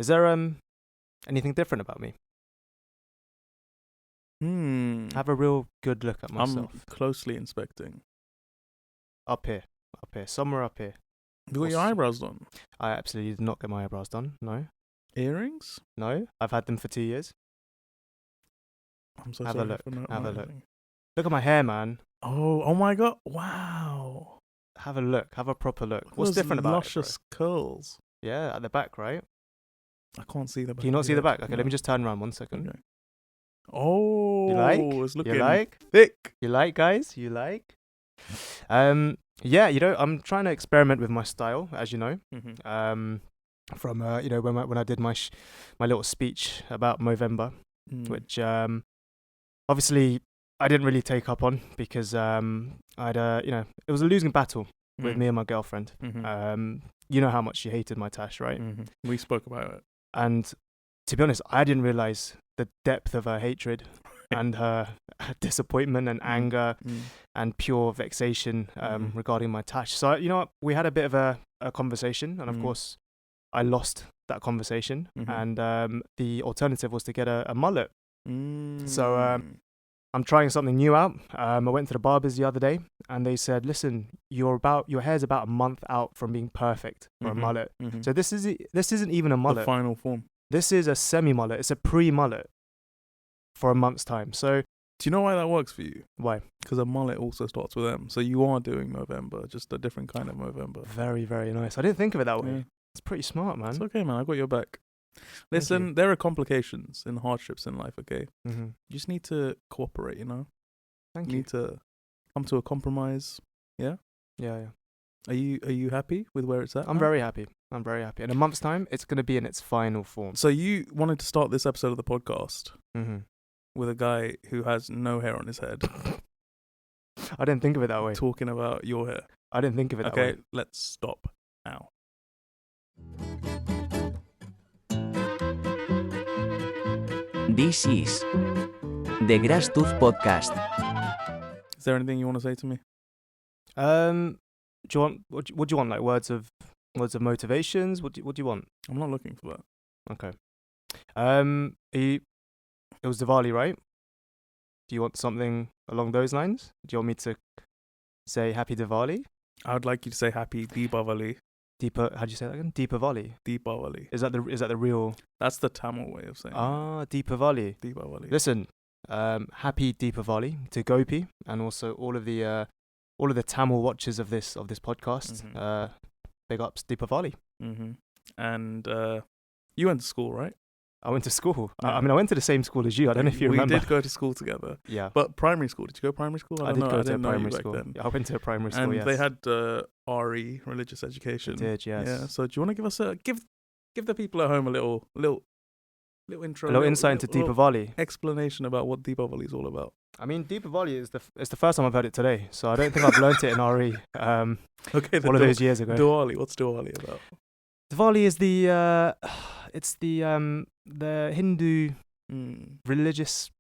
Is there anything different about me? Have a real good look at myself. I'm closely inspecting. Up here, somewhere up here. You got your eyebrows done? I absolutely did not get my eyebrows done. No. Earrings? No, I've had them for 2 years. I'm so Have sorry a look. for not Have a look. noticing. Look at my hair, man. Oh my god! Wow. Have a look. Have a proper look. Look at What's those different about it, luscious curls. bro? Yeah, at the back, right? I can't see the back. Can you not see the back? Okay, No. let me just turn around 1 second. Okay. Oh, You like? it's looking You like? thick. You like, guys? You like? Yeah, I'm trying to experiment with my style, as you know. Mm-hmm. From when I did my little speech about Movember, which obviously I didn't really take up on because it was a losing battle with me and my girlfriend. Mm-hmm. You know how much she hated my tash, right? Mm-hmm. We spoke about it. And to be honest, I didn't realize the depth of her hatred and her disappointment and anger and pure vexation regarding my tash. So, you know what? We had a bit of a conversation, and of course, I lost that conversation. And the alternative was to get a mullet. So I'm trying something new out. I went to the barbers the other day, and they said, "Listen, your hair's about a month out from being perfect for a mullet. So this isn't even a mullet. The final form. This is a semi-mullet. It's a pre-mullet for a month's time." So do you know why that works for you? Why? Because a mullet also starts with M. So you are doing Movember, just a different kind of Movember. Very, very nice. I didn't think of it that way. Yeah. It's pretty smart, man. It's okay, man. I got your back. Listen, there are complications and hardships in life, okay? You just need to cooperate, you know? Thank you you. need to come to a compromise. Yeah? Yeah. Are you happy with where it's at? I'm very happy. In a month's time, it's going to be in its final form. So you wanted to start this episode of the podcast with a guy who has no hair on his head. I didn't think of it that way. Talking about your hair. I didn't think of it that way. Okay, let's stop now. This is the GrassTooth podcast. Is there anything you want to say to me? Do you want what do you want? Like words of motivations? What do you want? I'm not looking for that. Okay. It was Diwali, right? Do you want something along those lines? Do you want me to say Happy Diwali? I would like you to say Happy Deepavali. How'd you say that again? Deepavali. Deepavali. Is that the real? That's the Tamil way of saying. Deepavali. Deepavali. Listen, happy Deepavali to Gopi and also all of the Tamil watchers of this podcast. Big ups Deepavali. And you went to school, right? I went to school. Yeah. I went to the same school as you. I don't know if you remember. We did go to school together. Yeah. But primary school. Did you go primary school? I did go to primary back school. Then. I went to a primary school, and yes. they had RE, religious education. They did, yes. Yeah. So do you want to give us give the people at home a little intro, a little insight into Deepavali, explanation about what Deepavali is all about? I mean, Deepavali is the first time I've heard it today, so I don't think I've learnt it in RE. Okay, all of those years ago. Diwali. What's Diwali about? Diwali is the Hindu religious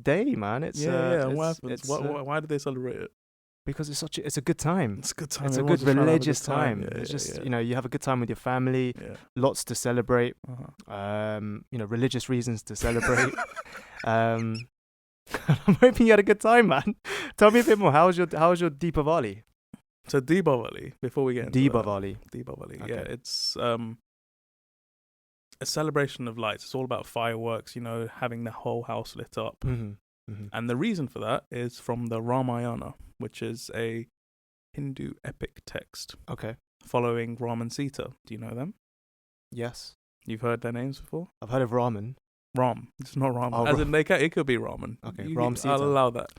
day, man. It's What happens? Why do they celebrate it? Because it's a good time. It's a good time. It's a good religious time. Yeah, it's just you have a good time with your family. Yeah. Lots to celebrate. Religious reasons to celebrate. I'm hoping you had a good time, man. Tell me a bit more. How was your Deepavali? So Deepavali, before we get into Deepavali, okay. Yeah, it's a celebration of lights. It's all about fireworks, having the whole house lit up. And the reason for that is from the Ramayana, which is a Hindu epic text. Okay. Following Ram and Sita. Do you know them? Yes. You've heard their names before? I've heard of Raman. Ram. It's not Raman. Oh, as in it could be Raman. Okay. Ram Sita. I'll allow that.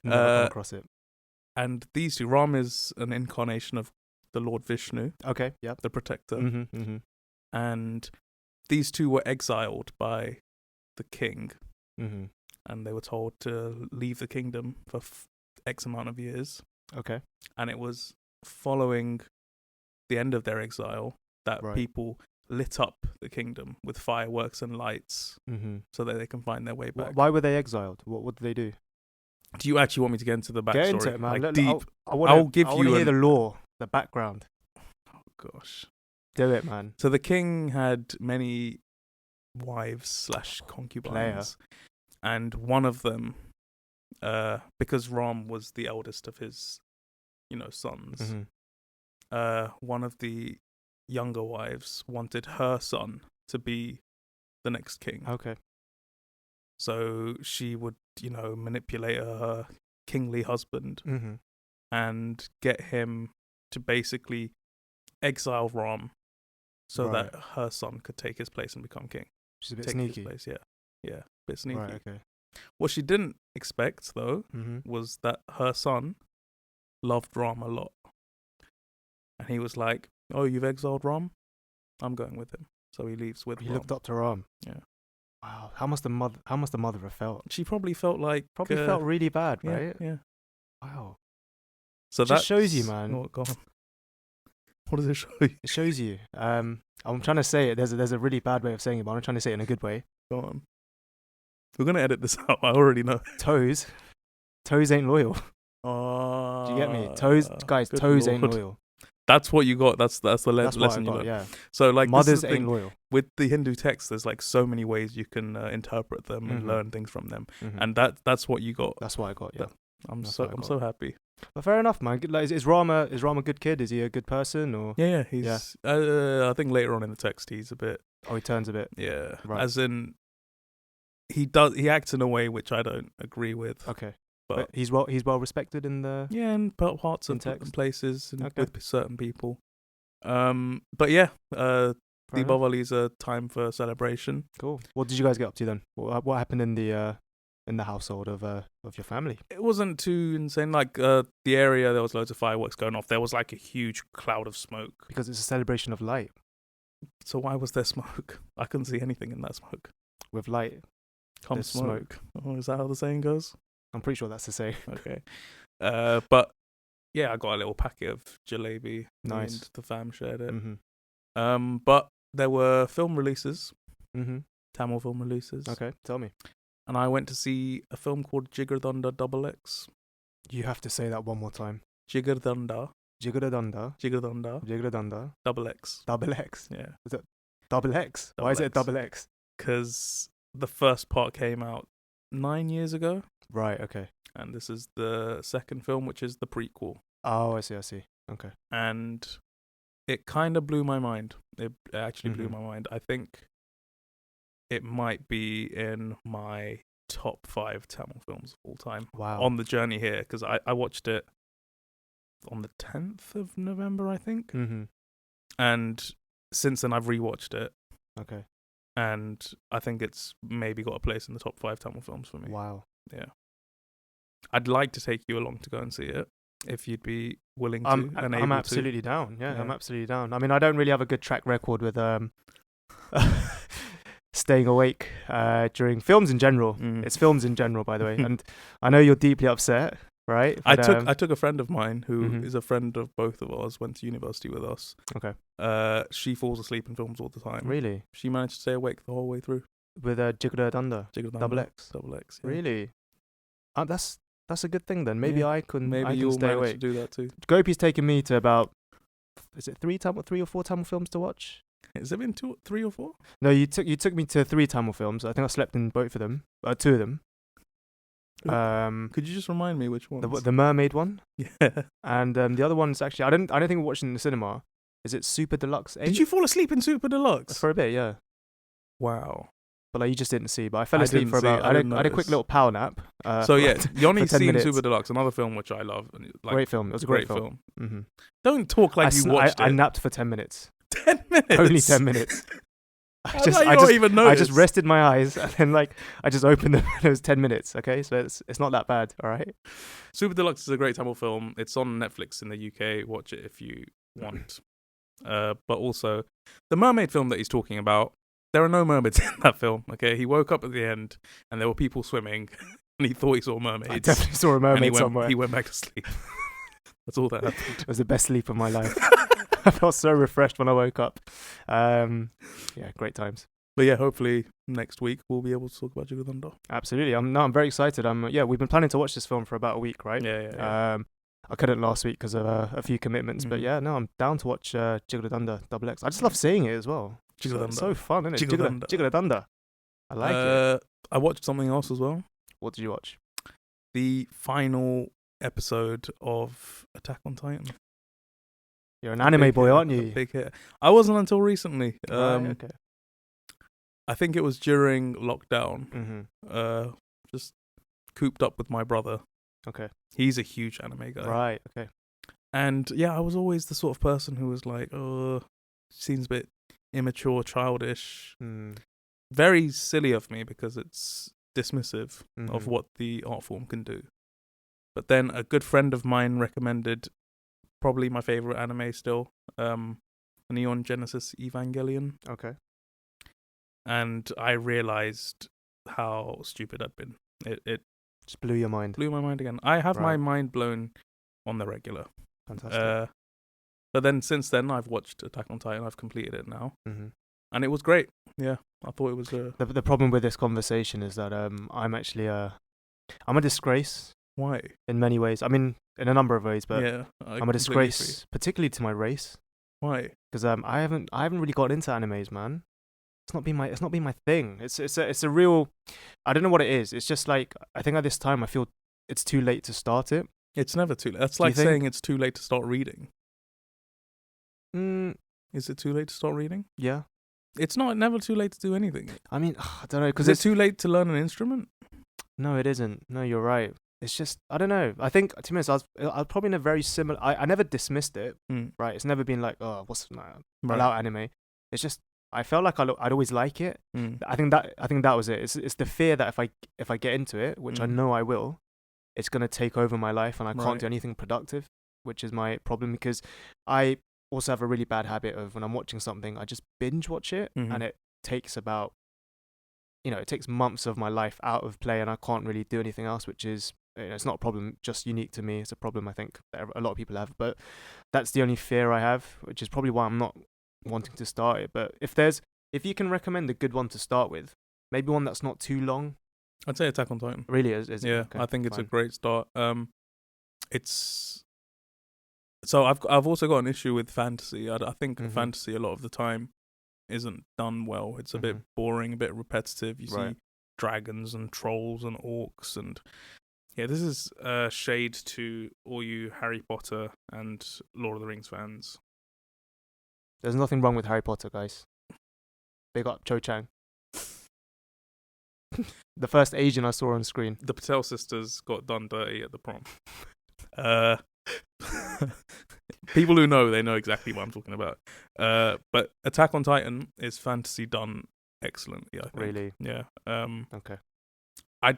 Never come across it. And these two, Ram is an incarnation of the Lord Vishnu. Okay. Yep. The protector. And these two were exiled by the king. And they were told to leave the kingdom for X amount of years. Okay. And it was following the end of their exile that people lit up the kingdom with fireworks and lights so that they can find their way back. Why were they exiled? What did they do? Do you actually want me to get into the backstory? Get into it, man. Deep. I want to hear the lore, the background. Oh, gosh. Do it, man. So the king had many wives / concubines, and one of them, because Ram was the eldest of his, sons. One of the younger wives wanted her son to be the next king. Okay. So she would, manipulate her kingly husband and get him to basically exile Ram so that her son could take his place and become king. She's a bit sneaky. His place, yeah, a bit sneaky. Right, okay. What she didn't expect, though, was that her son loved Ram a lot. And he was like, oh, you've exiled Ram? I'm going with him. So he leaves with He Ram. looked up to Ram. Yeah. Wow. How must the mother have felt? She probably felt like... felt really bad, yeah, right? Yeah. Wow. So that shows you, man. Oh, go on. What does it show you? It shows you. I'm trying to say it. There's a really bad way of saying it, but I'm trying to say it in a good way. Go on. We're going to edit this out. I already know. Toes ain't loyal. Do you get me? Toes ain't loyal. That's what you got. That's the lesson you learned. Yeah. So like mothers ain't loyal. With the Hindu texts, there's like so many ways you can interpret them and learn things from them, and that's what you got. That's what I got. Yeah. I'm so happy. But fair enough, man. Like, is Ram a good kid? Is he a good person or? Yeah. He's. I think later on in the text he's a bit. Oh, he turns a bit. Yeah. Right. As in, he acts in a way which I don't agree with. Okay. But he's well respected in the in parts and places and with certain people. But yeah, Deepavali is a time for celebration. Cool. What did you guys get up to then? What happened in the household of your family? It wasn't too insane. Like the area, there was loads of fireworks going off. There was like a huge cloud of smoke because it's a celebration of light. So why was there smoke? I couldn't see anything in that smoke. With light, comes smoke. Oh, is that how the saying goes? I'm pretty sure that's the saying. Okay. But yeah, I got a little packet of jalebi. Nice. And the fam shared it. But there were film releases. Tamil film releases. Okay, tell me. And I went to see a film called Jigardanda XX. You have to say that one more time. Jigardanda. Jigardanda. XX. Double X. Yeah. Is it double X? Why is it a double X? Because the first part came out 9 years ago. Right, okay. And this is the second film, which is the prequel. Oh, I see. Okay. And it kind of blew my mind. It actually blew my mind. I think it might be in my top 5 Tamil films of all time. Wow. On the journey here, because I watched it on the 10th of November, I think. And since then, I've rewatched it. Okay. And I think it's maybe got a place in the top 5 Tamil films for me. Wow. Yeah. I'd like to take you along to go and see it, if you'd be willing to and able to. I'm absolutely down. Yeah, I'm absolutely down. I mean, I don't really have a good track record with staying awake during films in general. It's films in general, by the way. And I know you're deeply upset, right? But, I took a friend of mine who is a friend of both of us, went to university with us. Okay. She falls asleep in films all the time. Really? She managed to stay awake the whole way through. With Jigardanda? Double X? Double X, yeah. Really? That's a good thing then. Maybe I can you'll stay awake. To do that too. Gopi's taken me to about, is it 3 or 4 Tamil films to watch? Has it been 3 or 4? No, you took me to 3 Tamil films. I think I slept in both of them. 2 of them. Could you just remind me which one? The mermaid one. Yeah. And the other one's actually I don't think we watched it in the cinema. Is it Super Deluxe 8? Did you fall asleep in Super Deluxe? For a bit, yeah. Wow. But like you just didn't see. But I fell asleep for about. I had a quick little power nap. So yeah, Yonny's seen minutes. Super Deluxe, another film which I love. Like, great film. It was a great film. Don't talk like you watched it. I napped for 10 minutes. 10 minutes. Only 10 minutes. I just rested my eyes and then I just opened them and it was 10 minutes. Okay, so it's not that bad. All right. Super Deluxe is a great Tamil film. It's on Netflix in the UK. Watch it if you want. But also the mermaid film that he's talking about. There are no mermaids in that film. Okay, he woke up at the end and there were people swimming, and he thought he saw mermaids. I definitely saw a mermaid somewhere. He went back to sleep. That's all that happened. It was the best sleep of my life. I felt so refreshed when I woke up. Yeah, great times. But yeah, hopefully next week we'll be able to talk about Jigardanda. Absolutely. I'm very excited. We've been planning to watch this film for about a week, right? Yeah. I couldn't last week because of a few commitments. But yeah, no, I'm down to watch Jigoladunda Double X. I just love saying it as well. Jigoladunda. It's so fun, isn't it? Jigoladunda. Jigoladunda. I like it. I watched something else as well. What did you watch? The final episode of Attack on Titan. You're an anime boy, aren't you? Big hit. I wasn't until recently. Okay. I think it was during lockdown. Mm-hmm. Just cooped up with my brother. Okay. He's a huge anime guy. Right. Okay. And yeah, I was always the sort of person who was like, seems a bit immature, childish. Very silly of me because it's dismissive of what the art form can do. But then a good friend of mine recommended probably my favorite anime still, Neon Genesis Evangelion. Okay. And I realized how stupid I'd been. It just blew your mind. Blew my mind again. I have my mind blown on the regular. Fantastic. But then since then, I've watched Attack on Titan. I've completed it now. And it was great. Yeah, I thought it was... The problem with this conversation is that I'm actually I'm a disgrace. Why? In many ways. I mean, in a number of ways, but yeah, I'm a disgrace, particularly to my race. Why? Because I haven't really got into animes, man. It's not been my thing. It's a real... I don't know what it is. It's just like, I think at this time I feel it's too late to start it. It's never too late. That's like saying it's too late to start reading. Is it too late to start reading? Yeah. It's never too late to do anything. I mean, I don't know. Is it too late to learn an instrument? No, it isn't. No, you're right. It's just, I don't know. I think, to be honest, I was probably in a very similar... I never dismissed it, right? It's never been like, oh, what's allow anime. It's just, I felt like I'd always like it. I think that was it. It's the fear that if I get into it, which I know I will, it's going to take over my life and I can't do anything productive, which is my problem, because I also have a really bad habit of when I'm watching something, I just binge watch it, and it takes about, it takes months of my life out of play and I can't really do anything else, which is, it's not a problem just unique to me. It's a problem I think that a lot of people have, but that's the only fear I have, which is probably why I'm not wanting to start it. But if you can recommend a good one to start with, maybe one that's not too long. I'd say Attack on Titan. Really is yeah, it? Okay, I think it's fine. a great start. So I've also got an issue with fantasy. I think fantasy a lot of the time isn't done well. It's a bit boring, a bit repetitive. You see dragons and trolls and orcs, and yeah, this is a shade to all you Harry Potter and Lord of the Rings fans. There's nothing wrong with Harry Potter, guys. Big up Cho Chang. The first Asian I saw on screen. The Patel sisters got done dirty at the prom. People who know, they know exactly what I'm talking about. But Attack on Titan is fantasy done excellently, I think. Really? Yeah. Okay. I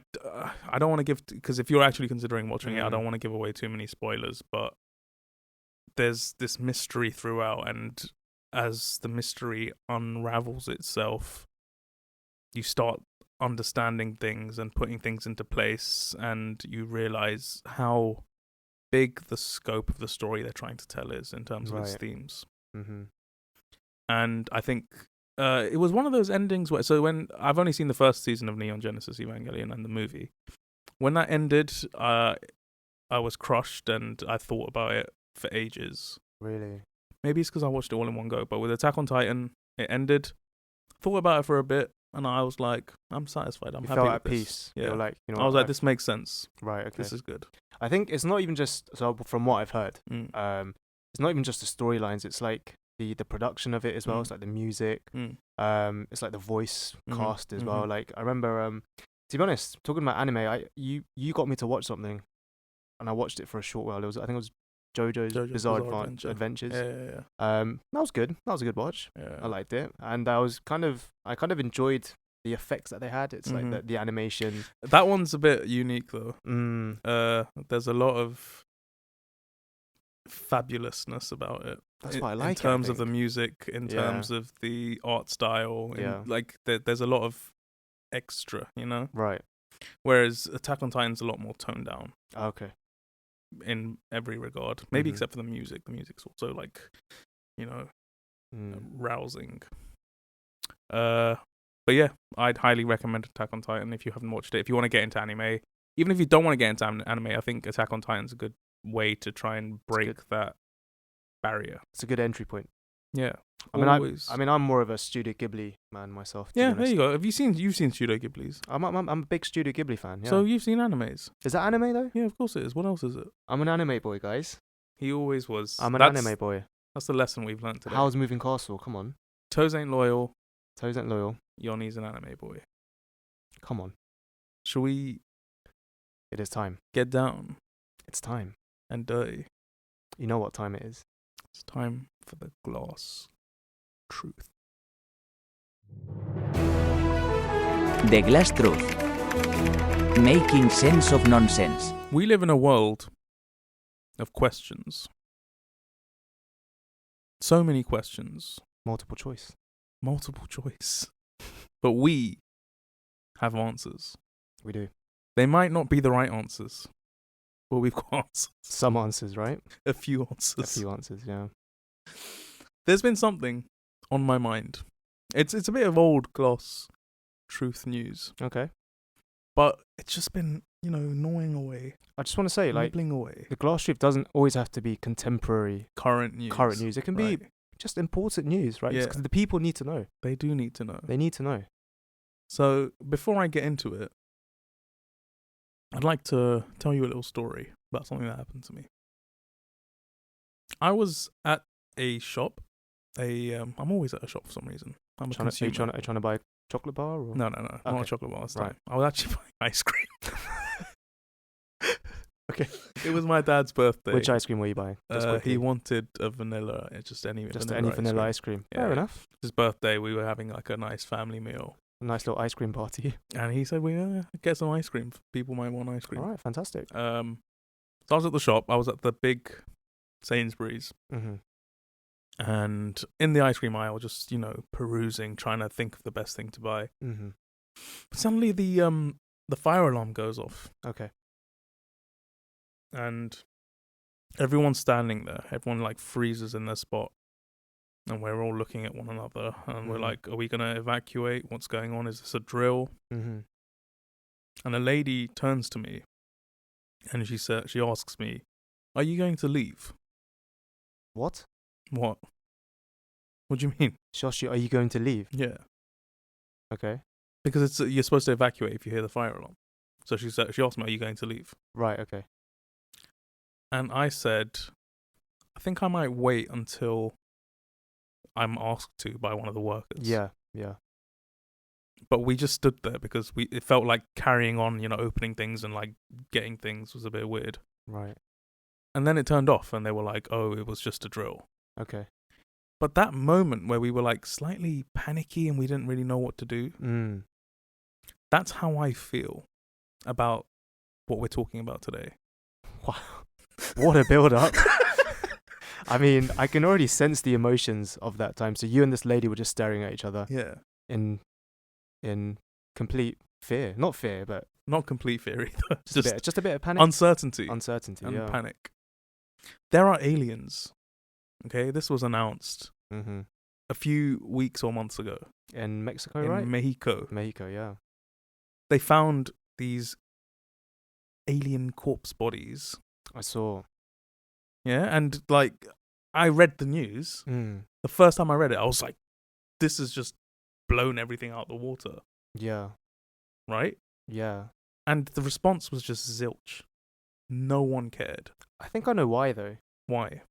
don't want to give... Because if you're actually considering watching it, I don't want to give away too many spoilers, but there's this mystery throughout, and as the mystery unravels itself, you start understanding things and putting things into place, and you realize how big the scope of the story they're trying to tell is in terms of its themes. And I think it was one of those endings where, so when I've only seen the first season of Neon Genesis Evangelion and the movie, when that ended, I was crushed and I thought about it for ages. Really? Maybe it's because I watched it all in one go, but with Attack on Titan, it ended, thought about it for a bit, and I was like, I'm satisfied. I'm happy with at this. Peace. Yeah. You're like, I was like, this makes sense. Right, okay. This is good. I think it's not even just, so from what I've heard, it's not even just the storylines, it's like the production of it as well. It's like the music, it's like the voice cast as well. Like, I remember, to be honest, talking about anime, you got me to watch something, and I watched it for a short while. I think it was JoJo's Bizarre Adventures. Yeah. That was good. That was a good watch. Yeah. I liked it, and I kind of enjoyed the effects that they had. It's like the animation. That one's a bit unique though. There's a lot of fabulousness about it. That's what I like. In terms of the music, in terms of the art style, like there's a lot of extra, Right. Whereas Attack on Titan's a lot more toned down. Okay. In every regard, maybe except for the music. The music's also like, rousing. But yeah, I'd highly recommend Attack on Titan if you haven't watched it. If you want to get into anime, even if you don't want to get into anime, I think Attack on Titan's a good way to try and break that barrier. It's a good entry point. Yeah. I mean, I'm more of a Studio Ghibli man myself. Yeah, there you go. You've seen Studio Ghibli's? I'm a big Studio Ghibli fan. Yeah. So you've seen animes? Is that anime though? Yeah, of course it is. What else is it? I'm an anime boy, guys. He always was. I'm an anime boy. That's the lesson we've learned today. How's Moving Castle? Come on. Toes ain't loyal. Toes ain't loyal. Yonny's an anime boy. Come on. Shall we? It is time. Get down. It's time. And dirty. You know what time it is. It's time for the GrassTooth. The GrassTooth. Making sense of nonsense. We live in a world of questions. So many questions. Multiple choice. But we have answers. We do. They might not be the right answers, but we've got answers. Some answers, right? A few answers, yeah. There's been something on my mind. It's a bit of old GrassTooth news. Okay. But it's just been, gnawing away. I just want to say, nibbling away. The GrassTooth doesn't always have to be contemporary, current news. It can be just important news, right? Yeah. Because the people need to know. They do need to know. They need to know. So before I get into it, I'd like to tell you a little story about something that happened to me. I was at a shop. I'm always at a shop for some reason. I'm a consumer. Are you trying to buy a chocolate bar? Or? No, not a chocolate bar this time. I was actually buying ice cream. Okay. It was my dad's birthday. Which ice cream were you buying? He wanted a vanilla, any vanilla ice cream. Yeah. Fair enough. His birthday, we were having like a nice family meal. A nice little ice cream party. And he said, "We get some ice cream. People might want ice cream." All right, fantastic. So I was at the shop. I was at the big Sainsbury's. Mm-hmm. And in the ice cream aisle, just, perusing, trying to think of the best thing to buy. Mm-hmm. But suddenly the fire alarm goes off. Okay. And everyone's standing there. Everyone freezes in their spot. And we're all looking at one another. And we're like, are we going to evacuate? What's going on? Is this a drill? Mm-hmm. And a lady turns to me. And she asks me, "Are you going to leave?" What? What? What do you mean? She asked you, "Are you going to leave?" Yeah. Okay. Because you're supposed to evacuate if you hear the fire alarm. So she asked me, "Are you going to leave?" Right, okay. And I said, "I think I might wait until I'm asked to by one of the workers." Yeah. But we just stood there because it felt like carrying on, opening things and getting things was a bit weird. Right. And then it turned off and they were like, "Oh, it was just a drill." Okay. But that moment where we were slightly panicky and we didn't really know what to do, that's how I feel about what we're talking about today. Wow. What a build-up. I mean, I can already sense the emotions of that time. So you and this lady were just staring at each other. Yeah. In complete fear. Not fear, but... Not complete fear either. Just a bit of panic. Uncertainty. And panic. There are aliens. Okay, this was announced a few weeks or months ago. In Mexico, right? In Mexico. Mexico, yeah. They found these alien corpse bodies. I saw. Yeah, and I read the news. The first time I read it, I was like, this has just blown everything out the water. Yeah. Right? Yeah. And the response was just zilch. No one cared. I think I know why, though. Why?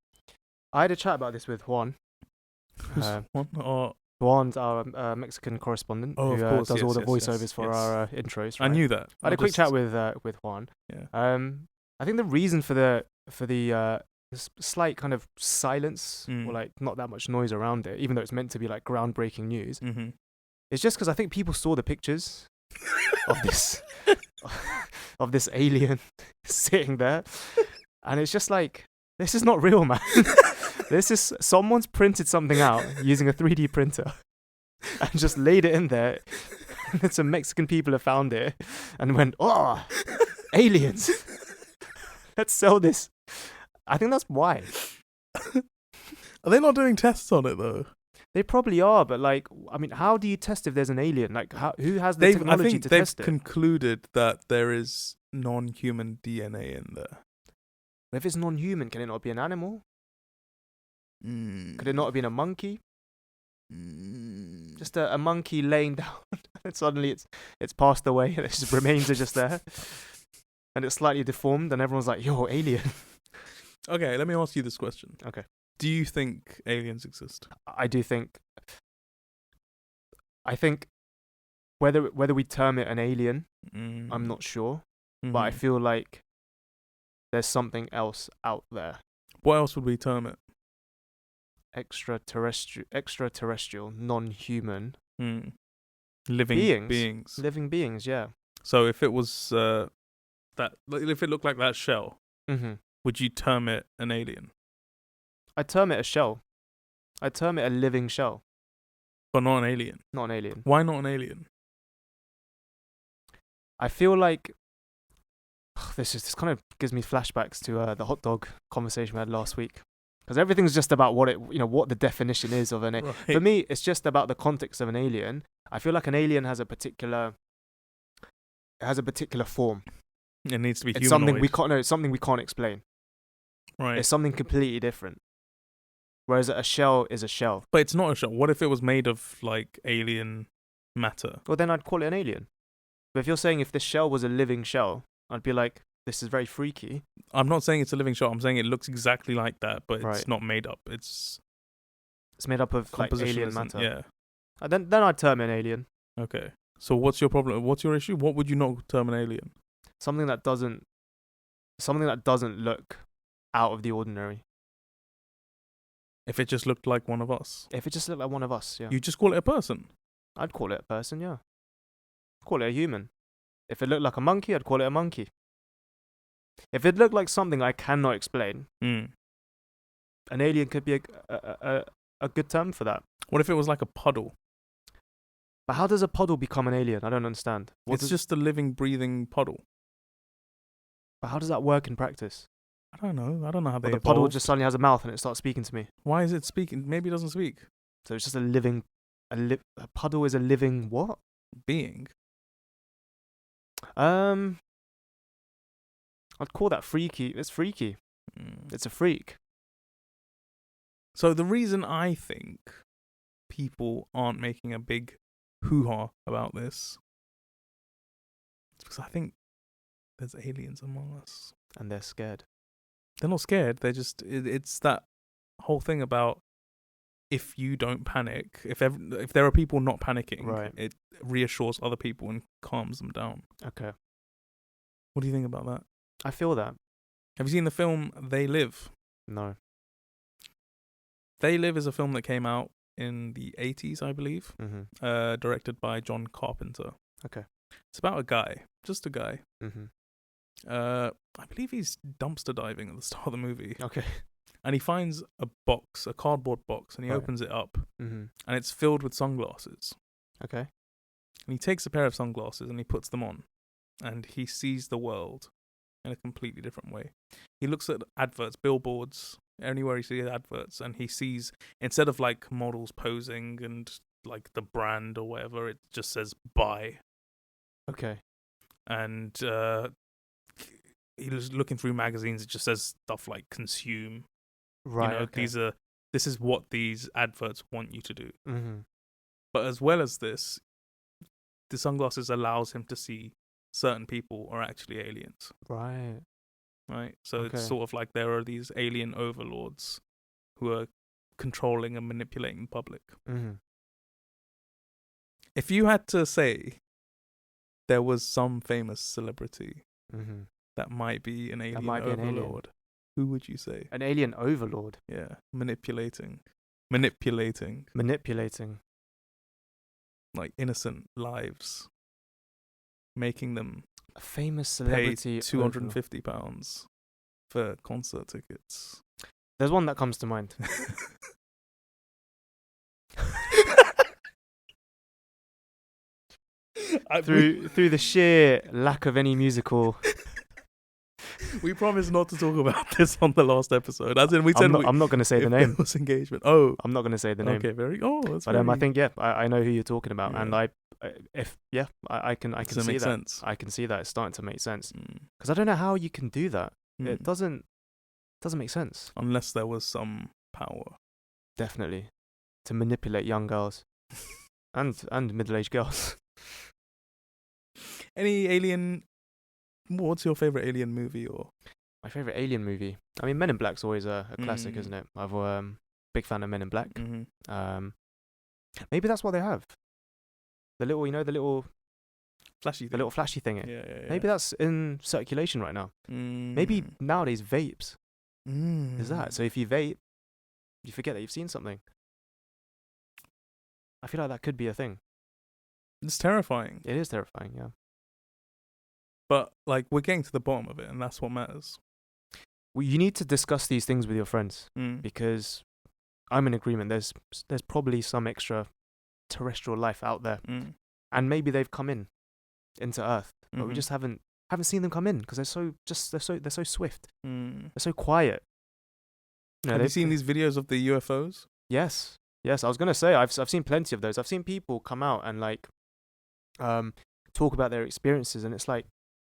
I had a chat about this with Juan. Who's Juan? Juan's our Mexican correspondent who does all the voiceovers for our intros. Right? I knew that. I had a quick chat with Juan. Yeah. I think the reason for the slight kind of silence or not that much noise around it, even though it's meant to be groundbreaking news, it's just because I think people saw the pictures of this of this alien sitting there, and it's just this is not real, man. This is someone's printed something out using a 3D printer and just laid it in there. And some Mexican people have found it and went, "Oh, aliens! Let's sell this." I think that's why. Are they not doing tests on it though? They probably are, but how do you test if there's an alien? Who has the technology to test it? They've concluded that there is non-human DNA in there. If it's non-human, can it not be an animal? Could it not have been a monkey? Just a monkey laying down, and suddenly it's passed away, and its remains are just there, and it's slightly deformed, and everyone's like, "Yo, alien." Okay, let me ask you this question. Okay. Do you think aliens exist? I do think. I think whether we term it an alien, I'm not sure, but I feel like there's something else out there. What else would we term it? Extraterrestrial, non-human, living beings. Living beings, yeah. So if it was if it looked like that shell, would you term it an alien? I'd term it a shell. I'd term it a living shell. But not an alien. Not an alien. Why not an alien? I feel like this kind of gives me flashbacks to the hot dog conversation we had last week. Because everything's just about what the definition is of an alien. Right. For me, it's just about the context of an alien. I feel like an alien has a particular form. It needs to be it's humanoid. Something we can't explain. Right. It's something completely different. Whereas a shell is a shell. But it's not a shell. What if it was made of like alien matter? Well, then I'd call it an alien. But if you're saying if this shell was a living shell, I'd be like, this is very freaky. I'm not saying it's a living shell. I'm saying it looks exactly like that, but right. It's not made up. It's made up of like alien matter. Yeah. Then I'd term it an alien. Okay. So what's your problem? What's your issue? What would you not term an alien? Something that doesn't look out of the ordinary. If it just looked like one of us. If it just looked like one of us, yeah. You just call it a person. I'd call it a person, yeah. Call it a human. If it looked like a monkey, I'd call it a monkey. If it looked like something I cannot explain, an alien could be a good term for that. What if it was like a puddle? But how does a puddle become an alien? I don't understand. It's just a living, breathing puddle. But how does that work in practice? I don't know how they the puddle just suddenly has a mouth and it starts speaking to me. Why is it speaking? Maybe it doesn't speak. So it's just a puddle is a living what? Being. I'd call that freaky. It's freaky. It's a freak. So the reason I think people aren't making a big hoo-ha about this is because I think there's aliens among us. And they're scared. They're not scared. They're just... It's that whole thing about if you don't panic, if there are people not panicking, right. It reassures other people and calms them down. Okay. What do you think about that? I feel that. Have you seen the film They Live? No. They Live is a film that came out in the 80s, I believe, directed by John Carpenter. Okay. It's about a guy, just a guy. Mm-hmm. I believe he's dumpster diving at the start of the movie. Okay. And he finds a cardboard box, and he opens it up, and it's filled with sunglasses. Okay. And he takes a pair of sunglasses and he puts them on, and he sees the world in a completely different way. He looks at adverts, billboards, anywhere he sees adverts, and he sees, instead of like models posing and like the brand or whatever, it just says buy. Okay. And he was looking through magazines, it just says stuff like consume. Right. You know, this is what these adverts want you to do. Mm-hmm. But as well as this, the sunglasses allows him to see certain people are actually aliens. Right. Right? So it's sort of like there are these alien overlords who are controlling and manipulating the public. Mm-hmm. If you had to say there was some famous celebrity that might be an alien overlord, who would you say? An alien overlord? Yeah. Manipulating. Like innocent lives. Making them a famous celebrity pay £250 for concert tickets. There's one that comes to mind. Through the sheer lack of any musical. We promised not to talk about this on the last episode. As in, we said I'm not going to say the name. There was engagement. Oh, I'm not going to say the name. Okay, that's but I think I know who you're talking about, yeah. and I can see that. Sense? I can see that it's starting to make sense because I don't know how you can do that. It doesn't. Doesn't make sense. Unless there was some power. Definitely. To manipulate young girls. and middle-aged girls. Any alien... What's your favourite alien movie? Or My favourite alien movie? I mean, Men in Black's always a classic, isn't it? I'm big fan of Men in Black. Mm-hmm. Maybe that's what they have. The little flashy thing. The little flashy thing. Yeah. Maybe that's in circulation right now. Maybe nowadays vapes is that. So if you vape, you forget that you've seen something. I feel like that could be a thing. It's terrifying. It is terrifying, yeah. But like we're getting to the bottom of it, and that's what matters. Well, you need to discuss these things with your friends because I'm in agreement. There's probably some extra terrestrial life out there, and maybe they've come into Earth, but we just haven't seen them come in because they're so swift. They're so quiet. Have you seen these videos of the UFOs? Yes. I was gonna say I've seen plenty of those. I've seen people come out and like talk about their experiences, and it's like,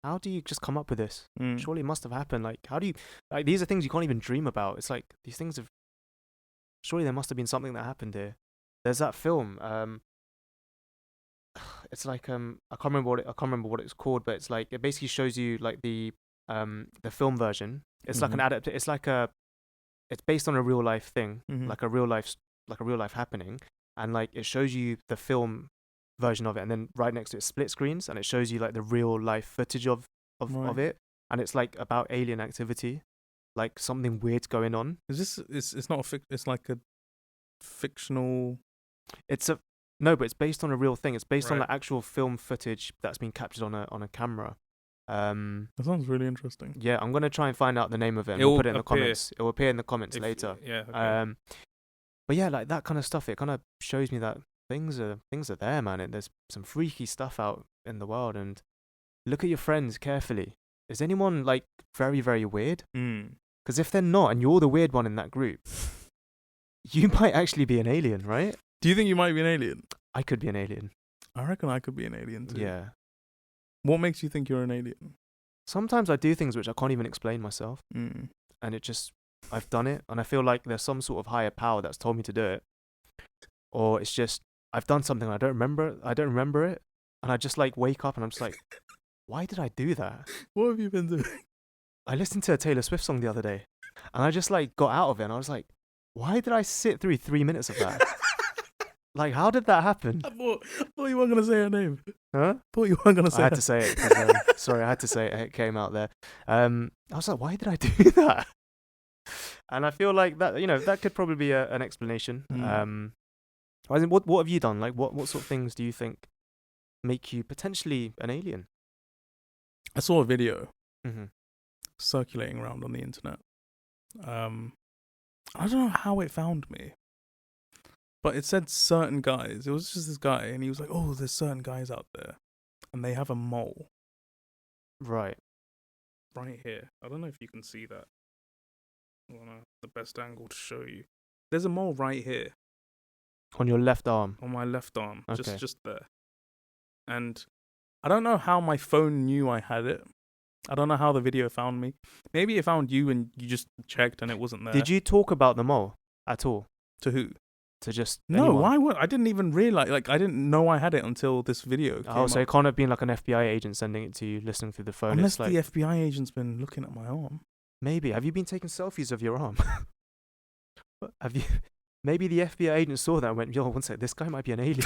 how do you just come up with this? Surely it must have happened. Like, how do you like? These are things you can't even dream about. It's like these things have. Surely there must have been something that happened here. There's that film. It's like I can't remember what it's called, but it's like it basically shows you like the film version. It's like an it's based on a real life thing, like a real life happening, and like it shows you the film version of it, and then right next to it split screens, and it shows you like the real life footage of it, and it's like about alien activity, like something weird's going on. Is this? It's not it's like a fictional. No, but it's based on a real thing. It's based on the actual film footage that's been captured on a camera. That sounds really interesting. Yeah, I'm gonna try and find out the name of it. And we'll put it in the comments. It will appear in the comments later. Yeah. Okay. But yeah, like that kind of stuff. It kind of shows me that things are there, man. And there's some freaky stuff out in the world. And look at your friends carefully. Is anyone like very, very weird? Because if they're not, and you're the weird one in that group, you might actually be an alien, right? Do you think you might be an alien? I could be an alien. I reckon I could be an alien too. Yeah. What makes you think you're an alien? Sometimes I do things which I can't even explain myself. And I've done it, and I feel like there's some sort of higher power that's told me to do it. Or it's just, I've done something and I don't remember it. And I just like wake up and I'm just like, why did I do that? What have you been doing? I listened to a Taylor Swift song the other day, and I just like got out of it, and I was like, why did I sit through 3 minutes of that? Like, how did that happen? I thought you weren't going to say her name. Huh? Thought you weren't going to say I had to say it. 'Cause, sorry, I had to say it. It came out there. I was like, why did I do that? And I feel like that, that could probably be an explanation. What have you done? Like, what sort of things do you think make you potentially an alien? I saw a video circulating around on the internet. I don't know how it found me. But it said certain guys. It was just this guy, and he was like, "Oh, there's certain guys out there, and they have a mole." Right here. I don't know if you can see that. I don't know the best angle to show you. There's a mole right here on your left arm. On my left arm, okay. just there. And I don't know how my phone knew I had it. I don't know how the video found me. Maybe it found you, and you just checked, and it wasn't there. Did you talk about the mole at all? To who? To just no, anyone? Why would I didn't even realize, like, I didn't know I had it until this video came so up. it can't have been like an FBI agent sending it to you, listening through the phone. Unless the FBI agent's been looking at my arm. Maybe. Have you been taking selfies of your arm? Have you? Maybe the FBI agent saw that and went, yo, one sec, this guy might be an alien.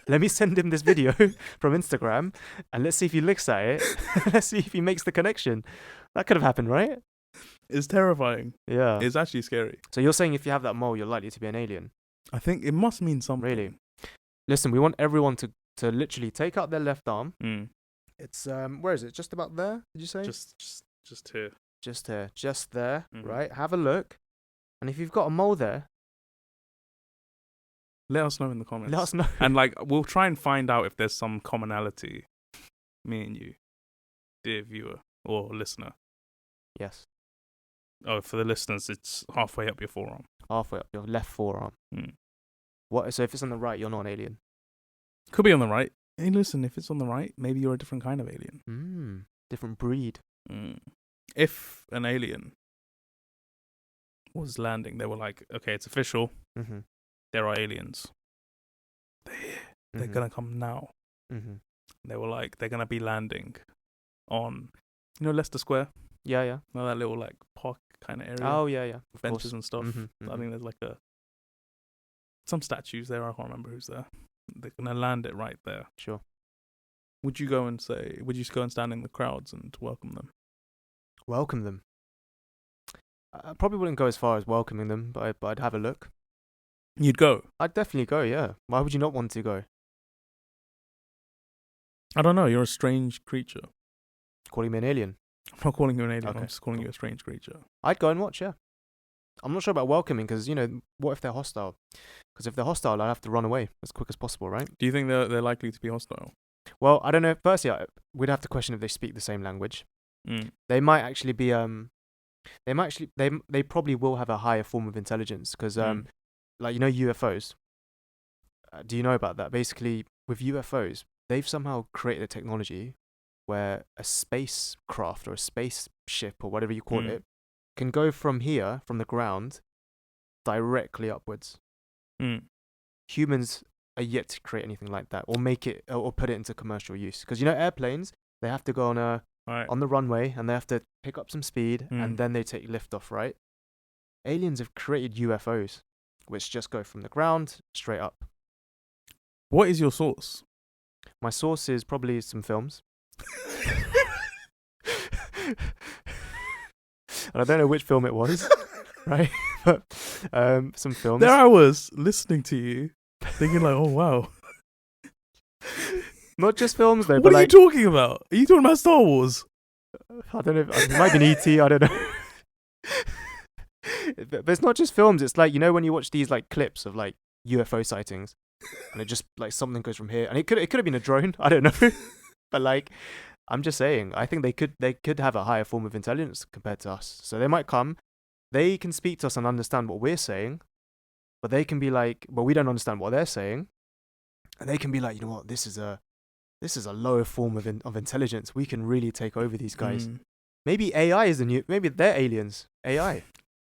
Let me send him this video from Instagram, and let's see if he looks at it. Let's see if he makes the connection. That could have happened, right? It's terrifying. Yeah. It's actually scary. So you're saying if you have that mole, you're likely to be an alien? I think it must mean something. Really? Listen, we want everyone to literally take out their left arm. It's where is it? Just about there? Did you say? Just here. Just here. Just there. Right. Have a look. And if you've got a mole there, let us know in the comments. Let us know. And like, we'll try and find out if there's some commonality, me and you, dear viewer or listener. Yes. Oh, for the listeners, it's halfway up your forearm. Halfway up your left forearm. What? So if it's on the right, you're not an alien? Could be on the right. Hey, listen, if it's on the right, maybe you're a different kind of alien. Different breed. If an alien was landing. They were like, okay, it's official. Mm-hmm. There are aliens. They're here. They're gonna come now. Mm-hmm. They were like, they're gonna be landing on, Leicester Square. Yeah, yeah. That little like park kind of area. Oh, yeah, yeah. Of Benches course. and stuff. Mm-hmm. I think there's like some statues there. I can't remember who's there. They're gonna land it right there. Sure. Would you go and stand in the crowds and welcome them? Welcome them. I probably wouldn't go as far as welcoming them, but I'd have a look. You'd go? I'd definitely go, yeah. Why would you not want to go? I don't know. You're a strange creature. Calling me an alien? I'm not calling you an alien. Okay, I'm just calling you a strange creature. I'd go and watch, yeah. I'm not sure about welcoming because, what if they're hostile? Because if they're hostile, I'd have to run away as quick as possible, right? Do you think they're likely to be hostile? Well, I don't know. Firstly, we'd have to question if they speak the same language. They might actually be they probably will have a higher form of intelligence because UFOs. Do you know about that? Basically, with UFOs, they've somehow created a technology where a spacecraft or a spaceship or whatever you call it can go from here, from the ground, directly upwards. Humans are yet to create anything like that or make it or put it into commercial use. Because airplanes, they have to go on the runway and they have to pick up some speed and then they take liftoff, right? Aliens have created UFOs, which just go from the ground straight up. What is your source? My source is probably some films. And I don't know which film it was, right? But some films. There I was listening to you, thinking like, oh wow. Not just films though. What are you talking about? Are you talking about Star Wars? I don't know. It might be E.T. I don't know. But it's not just films. It's like when you watch these like clips of like UFO sightings, and it just like something goes from here, and it could have been a drone. I don't know. But like, I'm just saying, I think they could have a higher form of intelligence compared to us. So they might come, they can speak to us and understand what we're saying, but they can be like, well, we don't understand what they're saying, and they can be like, you know what, this is a lower form of intelligence. We can really take over these guys. Maybe AI is maybe they're aliens. AI.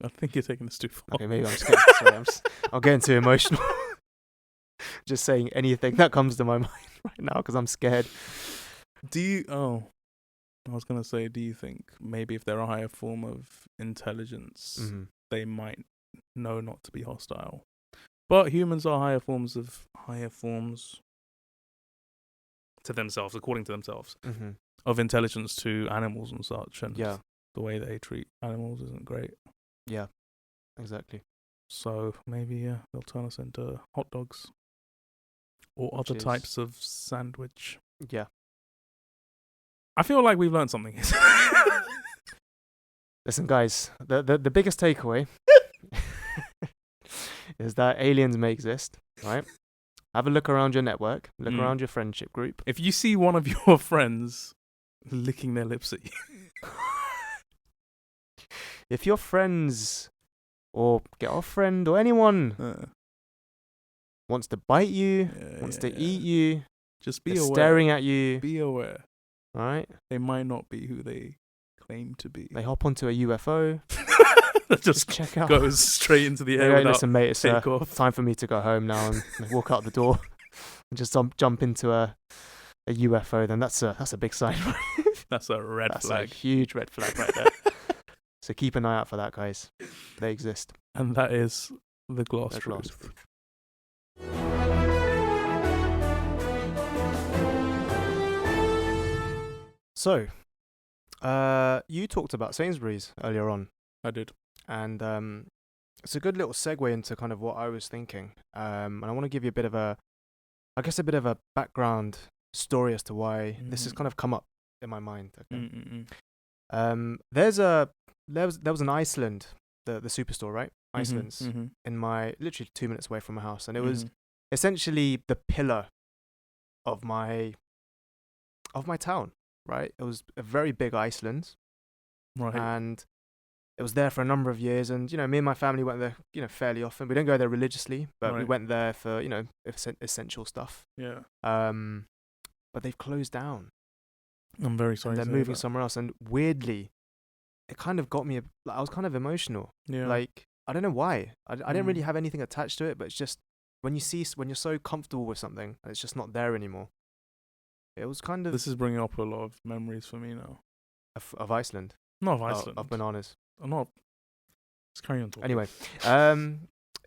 I think you're taking this too far. Okay, maybe I'm scared. Sorry, I'm getting too emotional. Just saying anything that comes to my mind right now because I'm scared. I was going to say, do you think maybe if they're a higher form of intelligence, they might know not to be hostile? But humans are higher forms to themselves, according to themselves, of intelligence to animals and such. And the way they treat animals isn't great. Yeah, exactly. So maybe, they'll turn us into hot dogs or other types of sandwich. Yeah. I feel like we've learned something. Listen, guys, the biggest takeaway is that aliens may exist, right? Have a look around your network, look around your friendship group. If you see one of your friends licking their lips at you. If your friends or girlfriend or anyone wants to bite you, wants to eat you, just be aware. Staring at you. Be aware. Right? They might not be who they claim to be. They hop onto a UFO. just check out. Goes straight into the air. Listen, mate, it's time for me to go home now and walk out the door and just jump into a UFO. Then that's a big sign. That's a red flag. That's a huge red flag right there. So keep an eye out for that, guys. They exist. And that is the glass truth. So, you talked about Sainsbury's earlier on. I did. And it's a good little segue into kind of what I was thinking. And I want to give you a bit of a background story as to why this has kind of come up in my mind. Okay. There was an Iceland, the superstore, right? Iceland's in my literally 2 minutes away from my house, and it was essentially the pillar of my town, right? It was a very big Iceland, right? And it was there for a number of years, and me and my family went there, fairly often. We don't go there religiously, but we went there for essential stuff. Yeah. But they've closed down. I'm very sorry. And they're moving somewhere else, and weirdly, it kind of got me. I was kind of emotional. Yeah. Like I don't know why. I didn't really have anything attached to it, but it's just when you're so comfortable with something and it's just not there anymore. It was kind of This is bringing up a lot of memories for me now. of Iceland. Not of Iceland. Of bananas. I'm not. Let's carry on talking. Anyway,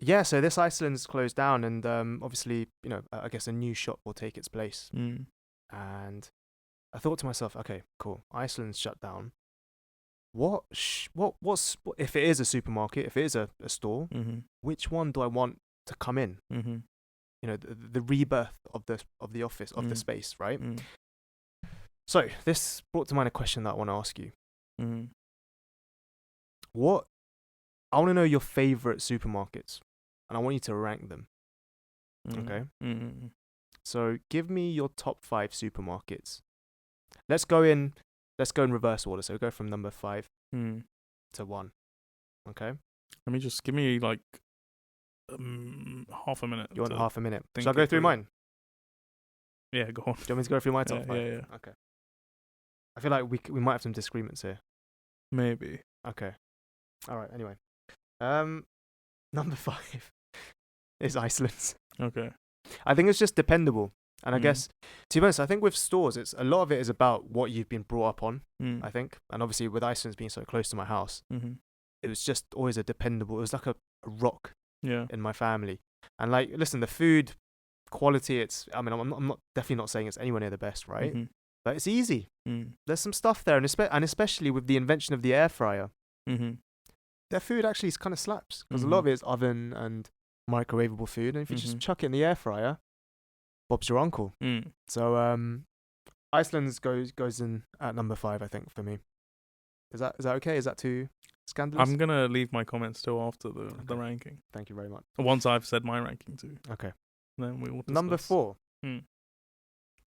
yeah. So this Iceland's closed down, and obviously, I guess a new shop will take its place. And I thought to myself, okay, cool. Iceland's shut down. What's if it is a supermarket, if it is a store, which one do I want to come in? The rebirth of the office, of the space, right? So this brought to mind a question that I want to ask you. I want to know your favorite supermarkets, and I want you to rank them. Okay? So give me your top 5 supermarkets. Let's go in reverse order. So go from number 5 to 1. Okay? Let me just give me like half a minute. You want half a minute? Shall I go through mine? Yeah, go on. Do you want me to go through my top 5? Yeah. Okay. I feel like we might have some disagreements here. Maybe. Okay. All right. Anyway, number 5 is Iceland's. Okay. I think it's just dependable, and I guess, to be honest, I think with stores, a lot of it is about what you've been brought up on. I think, and obviously with Iceland's being so close to my house, it was just always a dependable. It was like a rock. In my family, and like, listen, the food quality. I'm not definitely not saying it's anywhere near the best, right? But it's easy. There's some stuff there, and especially with the invention of the air fryer, their food actually kind of slaps, because a lot of it is oven and microwavable food, and if you just chuck it in the air fryer, Bob's your uncle. So Iceland's goes in at number 5, I think, for me. Is that okay? Is that too scandalous? I'm gonna leave my comments till after the ranking. Thank you very much. Once I've said my ranking too. Okay. Then we will discuss. Number 4.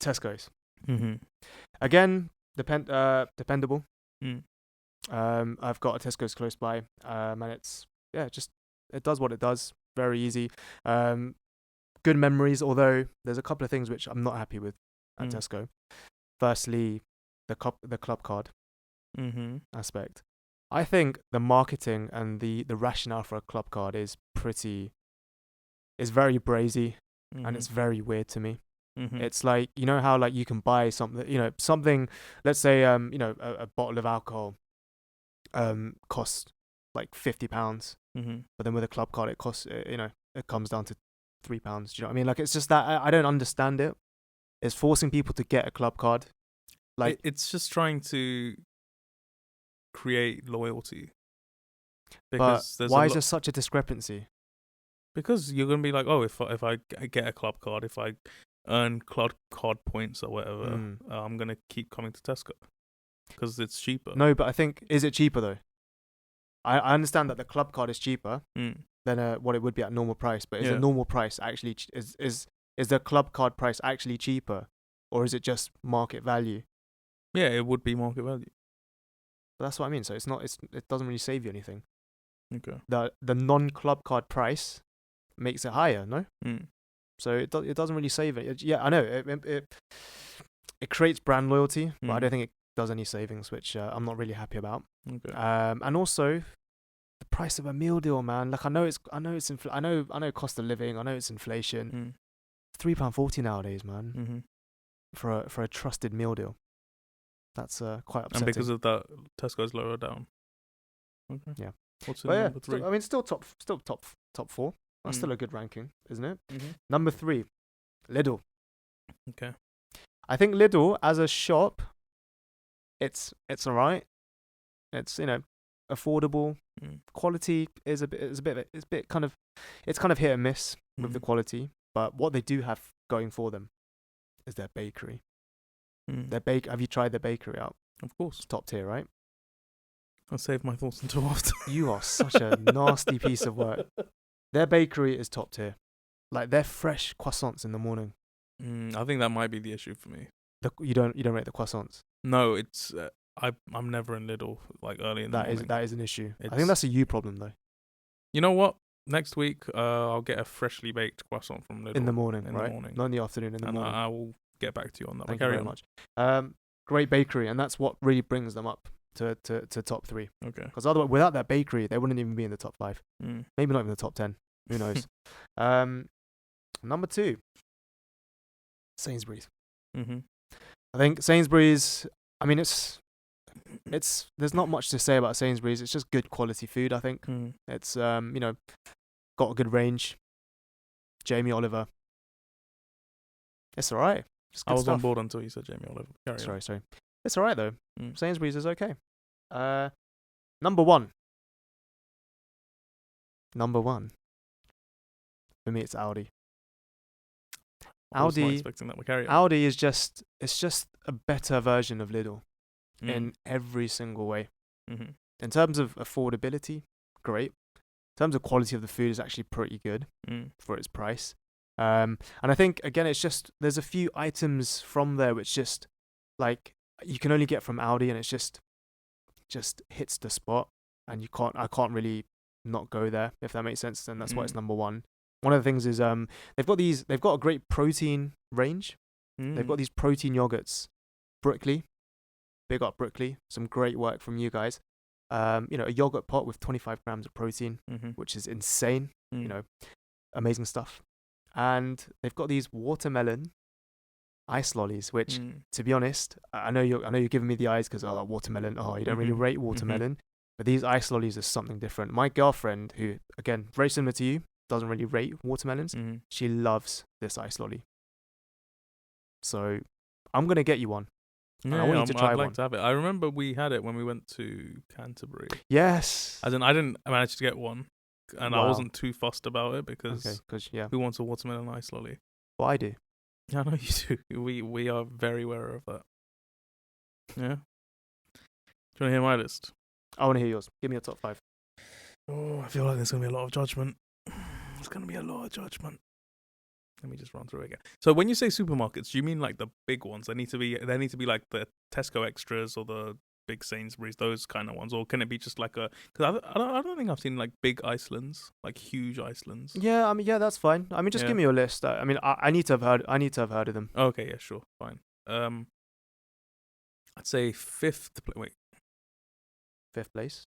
Tesco's. Again, Dependable. I've got a Tesco's close by, and it does what it does. Very easy. Good memories, although there's a couple of things which I'm not happy with at Tesco. Firstly, the club card aspect. I think the marketing and the rationale for a club card is very brazy, and it's very weird to me. It's like, how like you can buy something, let's say a bottle of alcohol costs like £50, but then with a club card it costs it comes down to £3. Do you know what I mean? Like, it's just that I don't understand it. It's forcing people to get a club card. Like, it's just trying to create loyalty. But why is there such a discrepancy? Because you're gonna be like, oh, if I get a club card, if I earn club card points or whatever, I'm gonna keep coming to Tesco because it's cheaper. No, but I think, is it cheaper though? I understand that the club card is cheaper than what it would be at normal price, but is the normal price actually is the club card price actually cheaper, or is it just market value? Yeah, it would be market value. But that's what I mean. So it doesn't really save you anything. Okay. The non-club card price makes it higher, no? So it doesn't really save it. Yeah, I know it creates brand loyalty, but I don't think it does any savings, which I'm not really happy about. Okay. And also the price of a meal deal, man. Like, I know cost of living. I know it's inflation. £3.40 nowadays, man. For a trusted meal deal. That's quite upsetting. And because of that, Tesco's lower down. Okay. Yeah. What's in number 3? Still top 4. That's still a good ranking, isn't it? Number 3, Lidl. Okay. I think Lidl as a shop, it's alright. It's affordable. Quality is a bit kind of hit and miss with the quality. But what they do have going for them is their bakery. Have you tried their bakery out? Of course. It's top tier, right? I'll save my thoughts until after. You are such a nasty piece of work. Their bakery is top tier. Like, they're fresh croissants in the morning. I think that might be the issue for me. You don't rate the croissants? No, it's I'm never in Lidl like early in the morning. That is an issue. I think that's a you problem though. You know what? Next week I'll get a freshly baked croissant from Lidl in the morning, in right? the morning. Not in the afternoon. In the morning. I will get back to you on that. Thank you very much. Great bakery, and that's what really brings them up to top 3. Okay. Because otherwise, without that bakery, they wouldn't even be in the top 5. Maybe not even the top 10. Who knows? Number 2, Sainsbury's. I think Sainsbury's, I mean, it's there's not much to say about Sainsbury's. It's just good quality food, I think. It's, got a good range. Jamie Oliver. It's all right. I was on board until you said Jamie Oliver. Sorry. It's all right, though. Sainsbury's is okay. Number 1. For me, it's Aldi. I was not expecting that. Carry on. Aldi is just a better version of Lidl in every single way. In terms of affordability, great. In terms of quality of the food, is actually pretty good for its price. And I think, again, it's just, there's a few items from there which just, like, you can only get from Aldi, and it's just hits the spot, and I can't really not go there, if that makes sense. And that's why it's number 1. One of the things is they've got a great protein range. They've got these protein yogurts. Brookley, big up Brookley, some great work from you guys. A yogurt pot with 25 grams of protein, which is insane. Amazing stuff. And they've got these watermelon ice lollies, which, to be honest, I know you're giving me the eyes because watermelon. You don't really rate watermelon, but these ice lollies are something different. My girlfriend, who again very similar to you, doesn't really rate watermelons. She loves this ice lolly. So I'm gonna get you one. Yeah, I want you to try I'd one. like to have it. I remember we had it when we went to Canterbury. Yes. As in, I didn't manage to get one, and I wasn't too fussed about it because who wants a watermelon ice lolly? Well, I do. Yeah, I know you do. We are very aware of that. Yeah. Do you want to hear my list? I want to hear yours. Give me your top 5. Oh, I feel like there's gonna be a lot of judgment. There's gonna be a lot of judgment. Let me just run through it again. So when you say supermarkets, do you mean like the big ones? They need to be like the Tesco Extras or the big Sainsbury's, those kind of ones, or can it be just like because I don't think I've seen like big Icelands, like huge Icelands. Yeah, I mean, that's fine. I mean, just give me your list. I mean, I need to have heard of them. Okay, yeah, sure, fine. I'd say 5th place.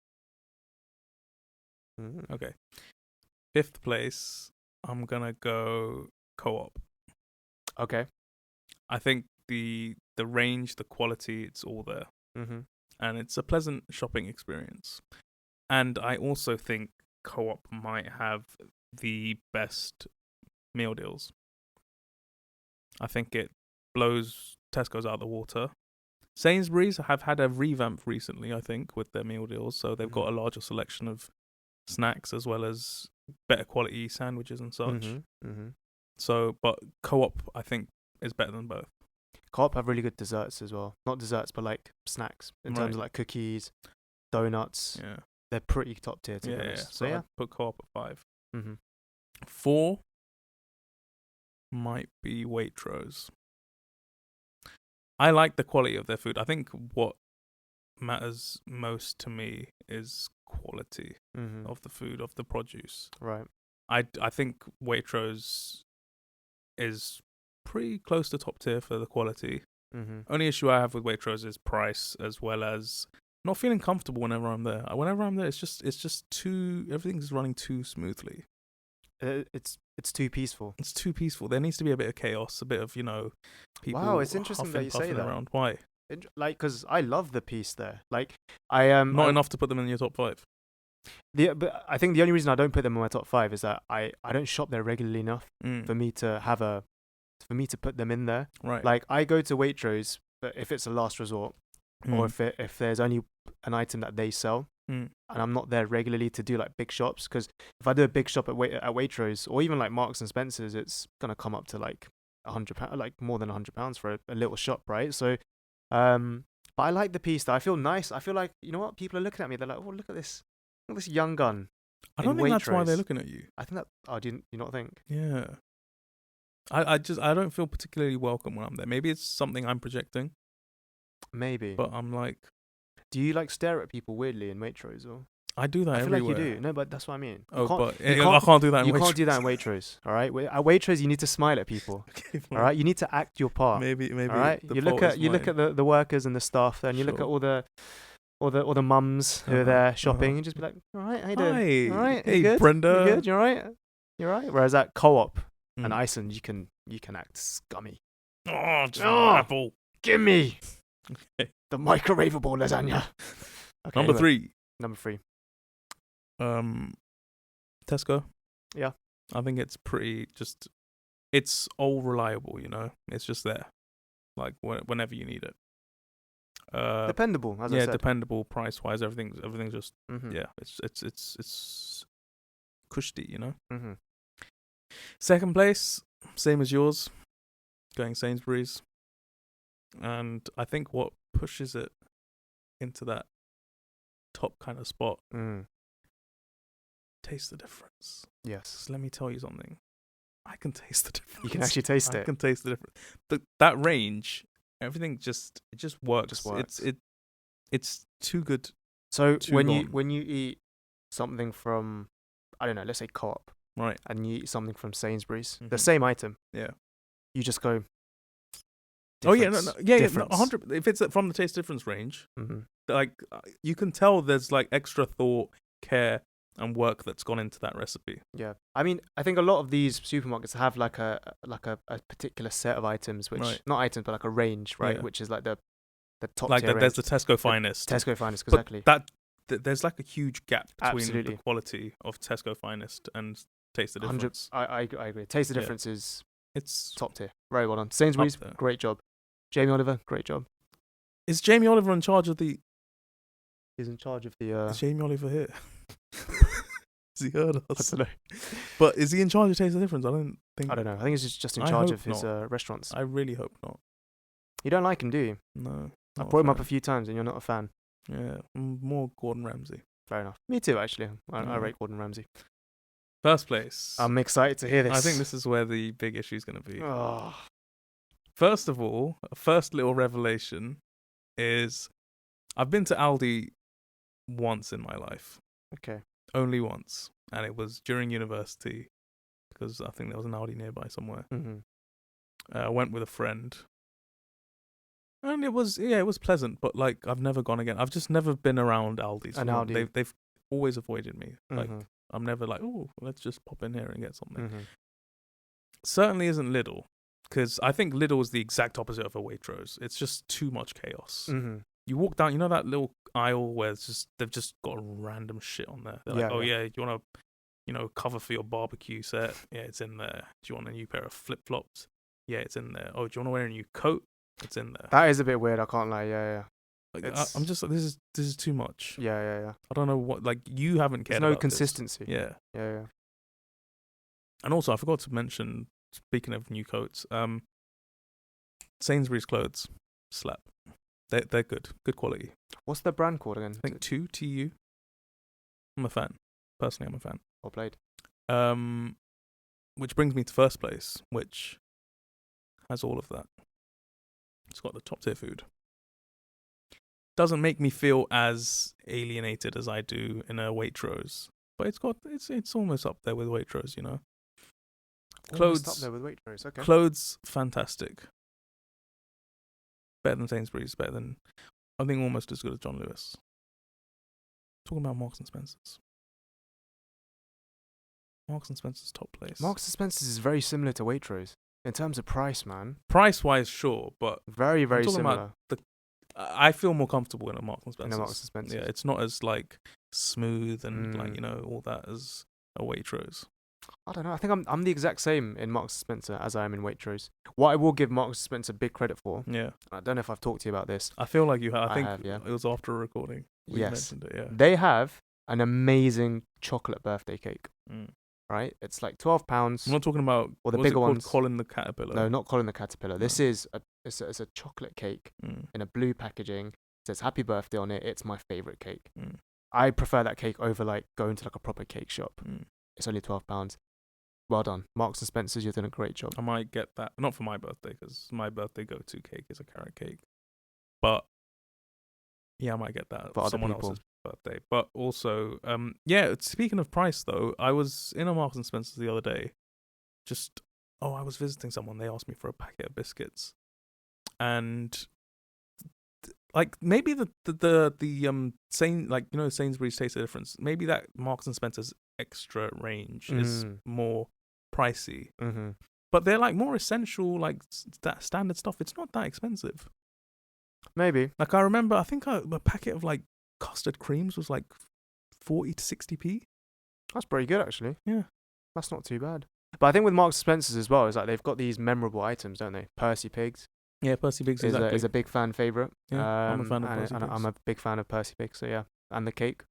Okay, 5th place. I'm gonna go Co-op. Okay. I think the range, the quality, it's all there. And it's a pleasant shopping experience. And I also think Co-op might have the best meal deals. I think it blows Tesco's out of the water. Sainsbury's have had a revamp recently, I think, with their meal deals. So they've got a larger selection of snacks as well as better quality sandwiches and such. So, but Co-op, I think, is better than both. Co-op have really good desserts as well. Not desserts, but like snacks in terms of like cookies, donuts. Yeah, they're pretty top tier to be honest. So I'd put Co-op at 5. 5. 4 might be Waitrose. I like the quality of their food. I think what matters most to me is quality of the food, of the produce. Right. I think Waitrose is pretty close to top tier for the quality. Only issue I have with Waitrose is price, as well as not feeling comfortable whenever I'm there. Whenever I'm there, it's just too, everything's running too smoothly. It's too peaceful. It's too peaceful. There needs to be a bit of chaos, a bit of, people. Wow, it's interesting that you say that. Around. Why? Like, because I love the peace there. Like, I am not enough to put them in your top 5. But I think the only reason I don't put them in my top 5 is that I don't shop there regularly enough for me to put them in there. Right. Like, I go to Waitrose, but if it's a last resort, or if there's only an item that they sell, and I'm not there regularly to do like big shops, because if I do a big shop at Waitrose, or even like Marks and Spencer's, it's gonna come up to like £100, like more than £100 for a little shop, right? So, but I like the piece. That I feel nice. I feel like, you know what? People are looking at me. They're like, oh, look at this young gun. I don't think that's why they're looking at you. I think that. Oh, do you not think? Yeah. I don't feel particularly welcome when I'm there. Maybe it's something I'm projecting. Maybe. But I'm like, do you like stare at people weirdly in Waitrose, or? I do that everywhere. I feel like you do. No, but that's what I mean. I can't do that in Waitrose. You can't do that in Waitrose, all right? At Waitrose, you need to smile at people, okay, all right? You need to act your part. Maybe. All right? You look at the workers and the staff, and you look at all the or the mums who are there shopping, and just be like, all right, how you doing? Hi. All right, Hey, you good? Brenda. You good? You all right? You all right? Whereas at co-op and Mm. Iceland, you can act scummy. Oh, just Oh. an apple. Give me Okay. the microwavable lasagna. Okay, Number anyway, 3. Number 3. Tesco. Yeah. I think it's pretty just. It's all reliable, you know. It's just there, like whenever you need it. Dependable, as I Yeah, said. dependable, price wise, everything's just Mm-hmm. yeah. It's cushy, you know. Mm-hmm. Second place, same as yours, going Sainsbury's, and I think what pushes it into that top kind of spot, taste the difference. Yes. 'Cause let me tell you something. I can taste the difference. You can actually taste I it. can taste the difference. That range, everything it just works. Just works. It's too good. So too when gone. you eat something from, I don't know, let's say Co-op, Right. and you eat something from Sainsbury's, the Mhm. same item, Yeah. you just go. Oh yeah, no, yeah, difference. 100. If it's from the taste difference range, Mm-hmm. like you can tell there's like extra thought, care, and work that's gone into that recipe. Yeah, I mean, I think a lot of these supermarkets have like a particular set of items, which Right. not items, but like a range, right? Yeah. Which is like the top Like tier there's range. the Tesco Finest. Tesco Finest, But exactly. there's like a huge gap between Absolutely. the quality of Tesco Finest and taste the 100. difference. I agree. Taste the Yeah. difference is It's top tier. Very well done. Sainsbury's, there. great job. Jamie Oliver, great job. Is Jamie Oliver in charge of the? He's in charge of the. Is Jamie Oliver here? Has he heard I us? don't know. But is he in charge of Taste the Difference? I don't think. I don't know. I think he's just in I charge hope of his restaurants. I really hope not. You don't like him, do you? No. I not brought him up fan. a few times, and you're not a fan. Yeah, more Gordon Ramsay. Fair enough. Me too, actually. I Yeah. rate Gordon Ramsay. First place. I'm excited to hear this. I think this is where the big issue is going to be. Oh. First of all, first little revelation is I've been to Aldi once in my life. Okay. Only once. And it was during university because I think there was an Aldi nearby somewhere. Mm-hmm. I went with a friend. And it was pleasant, but like I've never gone again. I've just never been around Aldi's. An Aldi. They've always avoided me. Like Mm-hmm. I'm never like, oh, let's just pop in here and get something. Mm-hmm. Certainly isn't Lidl, because I think Lidl is the exact opposite of a Waitrose. It's just too much chaos. Mm-hmm. You walk down, you know that little aisle where it's just they've just got random shit on there. They're like, Yeah, oh yeah. yeah, you want to, cover for your barbecue set? Yeah, it's in there. Do you want a new pair of flip flops? Yeah, it's in there. Oh, do you want to wear a new coat? It's in there. That is a bit weird. I can't lie. Yeah. Like, it's- I'm just like, this is too much. Yeah. I don't know what, like, you haven't cared There's no about this. consistency. Yeah. Yeah. And also, I forgot to mention, speaking of new coats, Sainsbury's clothes slap. They're good quality. What's the brand called again? I think 2TU. I'm a fan. Personally, I'm a fan. Well played. Which brings me to first place, which has all of that. It's got the top tier food. Doesn't make me feel as alienated as I do in a Waitrose, but it's almost up there with Waitrose, you know. Almost Clothes, up there with Waitrose. Okay. clothes, fantastic. Better than Sainsbury's. Better than, I think, almost as good as John Lewis. Talking about Marks and Spencer's. Marks and Spencer's top place. Marks and Spencer's is very similar to Waitrose in terms of price, man. Price wise, sure, but Very, very talking similar. about I feel more comfortable in a Marks and Spencer's. In a Marks and Spencer's. Yeah, it's not as like smooth and like Mm. all that as a Waitrose. I don't know. I think I'm the exact same in Marks and Spencer as I am in Waitrose. What I will give Marks and Spencer big credit for. Yeah, I don't know if I've talked to you about this. I feel like you have. I I think have, yeah. it was after a recording. We Yes. mentioned it. Yeah. They have an amazing chocolate birthday cake. Mm. Right? It's like £12. I'm not talking about Or the what's it bigger called? ones. Colin the Caterpillar. No, not Colin the Caterpillar. This No. is it's a chocolate cake Mm. in a blue packaging. It says happy birthday on it. It's my favorite cake. Mm. I prefer that cake over like going to like a proper cake shop. Mm. It's only £12. Well done. Marks and Spencer's, you're doing a great job. I might get that. Not for my birthday, because my birthday go-to cake is a carrot cake. But yeah, I might get that For other someone people. else's birthday. But also, speaking of price though, I was in a Marks and Spencer's the other day. I was visiting someone. They asked me for a packet of biscuits, and like maybe the Sainsbury's Taste of Difference. Maybe that Marks and Spencer's extra range is more pricey. Mm-hmm. But they're like more essential, like that standard stuff. It's not that expensive. Maybe. Like I remember, I think a packet of like custard creams was like 40 to 60p. That's pretty good, actually. Yeah, that's not too bad. But I think with Marks and Spencer's as well, is like they've got these memorable items, don't they? Percy Pigs. Yeah, Percy Pigs is a big fan favorite. Yeah, I'm a fan of Percy Pigs. I'm a big fan of Percy Pigs. So yeah, and the cake.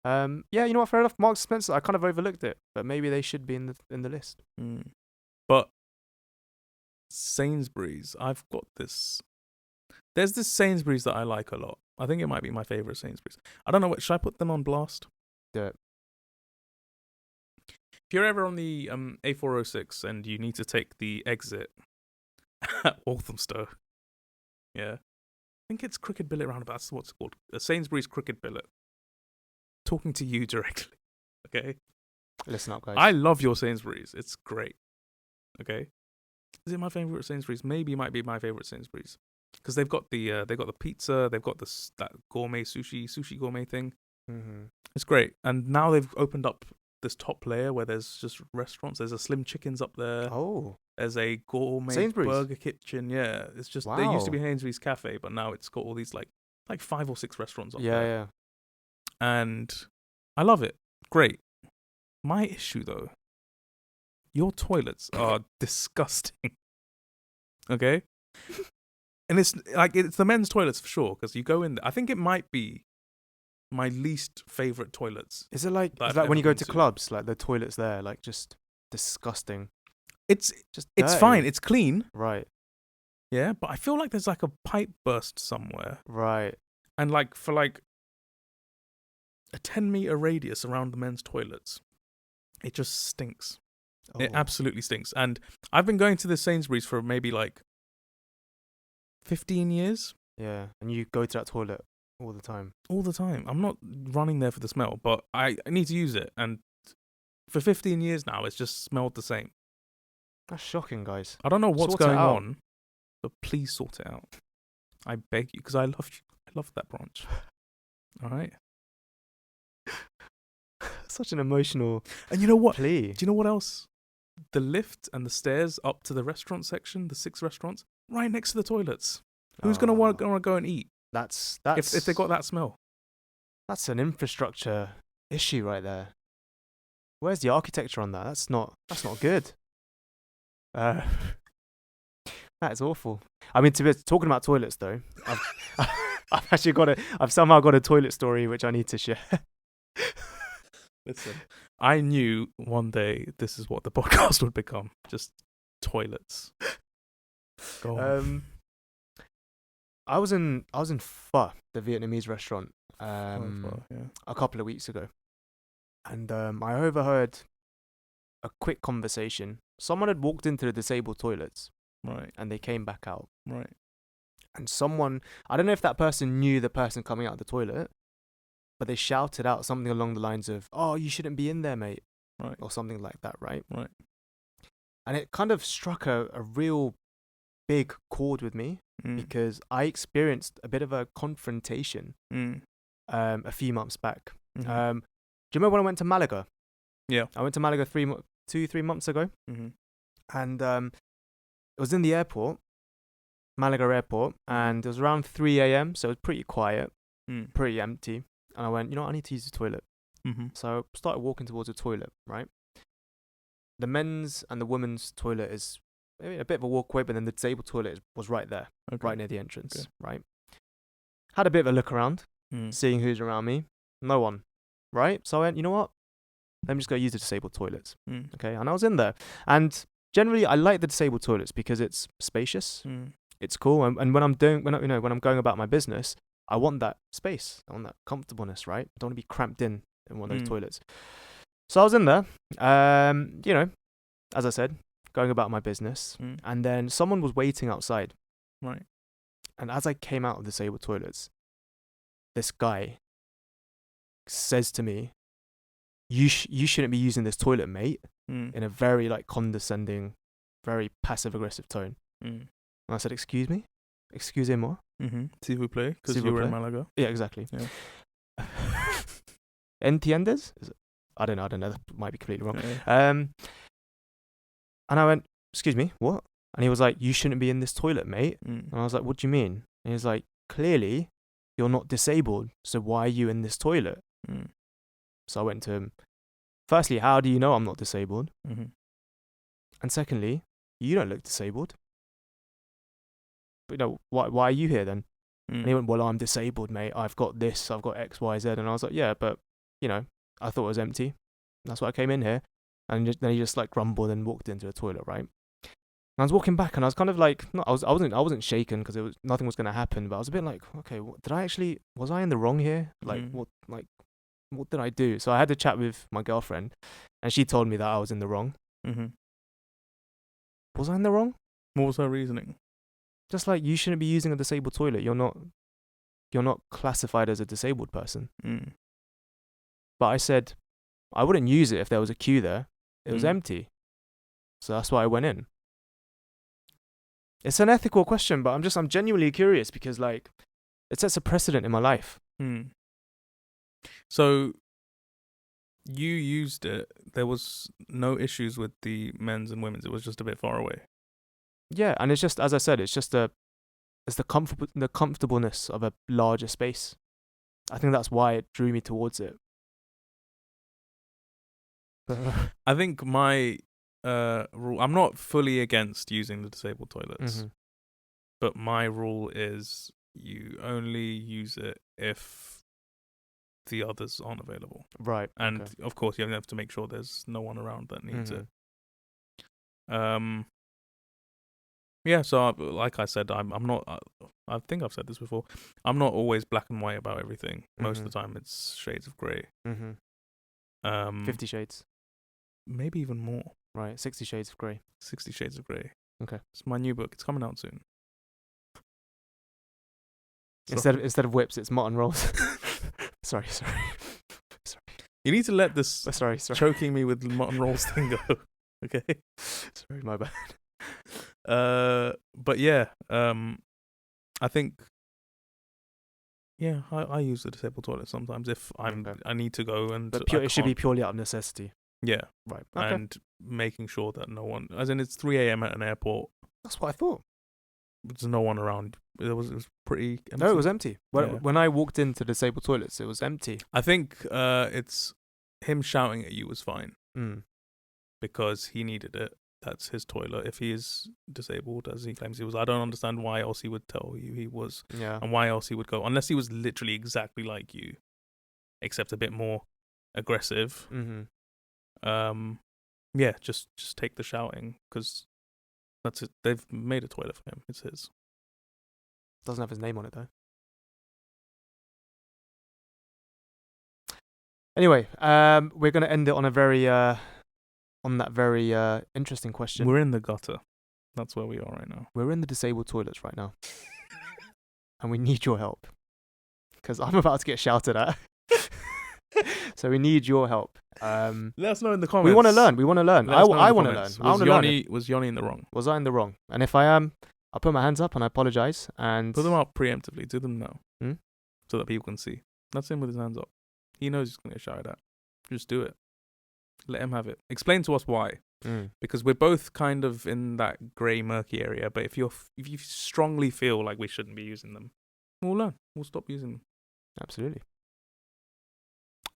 Yeah, you know what? Fair enough. Marks and Spencer, I kind of overlooked it, but maybe they should be in the list. But Sainsbury's, I've got this. There's this Sainsbury's that I like a lot. I think it might be my favorite Sainsbury's. I don't know what. Should I put them on blast? Do it. If you're ever on the A406 and you need to take the exit at Walthamstow, yeah, I think it's Crooked Billet roundabout. That's what it's called. A Sainsbury's Crooked Billet. Talking to you directly, okay? Listen up, guys. I love your Sainsbury's. It's great. Okay, is it my favorite Sainsbury's? Maybe it might be my favorite Sainsbury's because they've got the pizza, they've got that gourmet sushi gourmet thing. Mm-hmm. It's great, and now they've opened up this top layer where there's just restaurants. There's a Slim Chickens up there. Oh, there's a gourmet Sainsbury's burger kitchen. Yeah, it's just there used to be Sainsbury's Cafe, but now it's got all these like 5 or 6 restaurants up there. Yeah. And I love it. Great. My issue though, your toilets are disgusting. Okay? And it's the men's toilets for sure, because you go in there. I think it might be my least favorite toilets. Is it like when you go to clubs, like the toilets there, like just disgusting? It's dirty. fine. It's clean. Right. Yeah, but I feel like there's like a pipe burst somewhere. Right. And like for like a 10-meter radius around the men's toilets, it just stinks. Oh. It absolutely stinks. And I've been going to the Sainsbury's for maybe like 15 years. Yeah, and you go to that toilet all the time. All the time. I'm not running there for the smell, but I need to use it. And for 15 years now, it's just smelled the same. That's shocking, guys. I don't know what's going on, but please sort it out. I beg you, because I love you. I love that branch. All right? Such an emotional And you know what? plea. Do you know what else? The lift and the stairs up to the restaurant section, the 6 restaurants, right next to the toilets. Who's going to want to go and eat? That's if they got that smell. That's an infrastructure issue right there. Where's the architecture on that? That's not good. That is awful. I mean, talking about toilets though, I've somehow got a toilet story which I need to share. Listen, I knew one day this is what the podcast would become. Just toilets. Go on. I was in Pho, the Vietnamese restaurant, Yeah. a couple of weeks ago, and I overheard a quick conversation. Someone had walked into the disabled toilets, right, and they came back out, right, and someone, I don't know if that person knew the person coming out of the toilet, but they shouted out something along the lines of, "Oh, you shouldn't be in there, mate," right, or something like that, right? Right. And it kind of struck a real big chord with me because I experienced a bit of a confrontation a few months back. Mm-hmm. Do you remember when I went to Malaga? Yeah. I went to Malaga 3 months ago. Mm-hmm. And it was in the airport, Malaga airport, and it was around 3 a.m, so it was pretty quiet, pretty empty. And I went, you know what, I need to use the toilet. Mm-hmm. So I started walking towards the toilet, right? The men's and the women's toilet is a bit of a walk away, but then the disabled toilet was right there, right near the entrance, right? Had a bit of a look around, seeing who's around me. No one, right? So I went, you know what? Let me just go use the disabled toilets. Okay, and I was in there. And generally, I like the disabled toilets because it's spacious, it's cool, and when I'm going about my business, I want that space, I want that comfortableness, right? I don't want to be cramped in one of those toilets. So I was in there, as I said, going about my business, and then someone was waiting outside. Right. And as I came out of the disabled toilets, this guy says to me, you shouldn't be using this toilet, mate, in a very condescending, very passive-aggressive tone. And I said, excuse me? Excusez-moi. S'il vous plaît, because you were in Malaga. Yeah, exactly. Yeah. Entiendes? I don't know. That might be completely wrong. Yeah. And I went, excuse me, what? And he was like, you shouldn't be in this toilet, mate. Mm. And I was like, what do you mean? And he was like, clearly, you're not disabled, so why are you in this toilet? Mm. So I went to him, firstly, how do you know I'm not disabled? Mm-hmm. And secondly, you don't look disabled. But why are you here then? And he went, well, I'm disabled, mate. I've got this, I've got X, Y, Z. And I was like, yeah, but, I thought it was empty. That's why I came in here. And then he just like grumbled and walked into the toilet, right? And I was walking back and I was kind of like, I wasn't shaken because nothing was going to happen, but I was a bit like, okay, was I in the wrong here? What did I do? So I had to chat with my girlfriend and she told me that I was in the wrong. Mm-hmm. Was I in the wrong? What was her reasoning? Just like, you shouldn't be using a disabled toilet. You're not classified as a disabled person. Mm. But I said, I wouldn't use it if there was a queue there. It was empty. So that's why I went in. It's an ethical question, but I'm genuinely curious because like it sets a precedent in my life. Mm. So you used it. There was no issues with the men's and women's. It was just a bit far away. Yeah, and it's just, as I said, it's the comfortableness of a larger space. I think that's why it drew me towards it. I think my rule, I'm not fully against using the disabled toilets, but my rule is you only use it if the others aren't available. Right. And okay. of course, you have to make sure there's no one around that needs it. Yeah, so like I said, I'm not, I think I've said this before, I'm not always black and white about everything. Most of the time it's shades of grey. 50 Shades. Maybe even more. Right, 60 Shades of Grey. 60 Shades of Grey. Okay. It's my new book. It's coming out soon. Instead of whips, it's mutton rolls. Sorry. You need to let this sorry. choking me with mutton rolls thing go. Okay? Sorry, my bad. But yeah, I think, yeah, I use the disabled toilet sometimes if I need to go and. But it should be purely out of necessity. Yeah. Right. Okay. And making sure that no one, as in it's 3 a.m. at an airport. That's what I thought. There's no one around. It was pretty empty. No, it was empty. When I walked into disabled toilets, it was empty. I think it's him shouting at you was fine. Because he needed it. That's his toilet. If he is disabled, as he claims he was, I don't understand why else he would tell you he was. Yeah. And why else he would go, unless he was literally exactly like you, except a bit more aggressive. Yeah, just take the shouting, because that's it. They've made a toilet for him. It's his. Doesn't have his name on it though. Anyway, we're gonna end it on a very interesting question. We're in the gutter. That's where we are right now. We're in the disabled toilets right now, and we need your help because I'm about to get shouted at. So we need your help. Let us know in the comments. We want to learn. I want to learn. Was Yonny in the wrong? Was I in the wrong? And if I am, I'll put my hands up and I apologize. And put them up preemptively. Do them now, Hmm? so that people can see. That's him with his hands up. He knows he's going to get shouted at. Just do it. Let him have it. Explain to us why. Because we're both kind of in that grey, murky area. But if you strongly feel like we shouldn't be using them, we'll learn. We'll stop using them. Absolutely.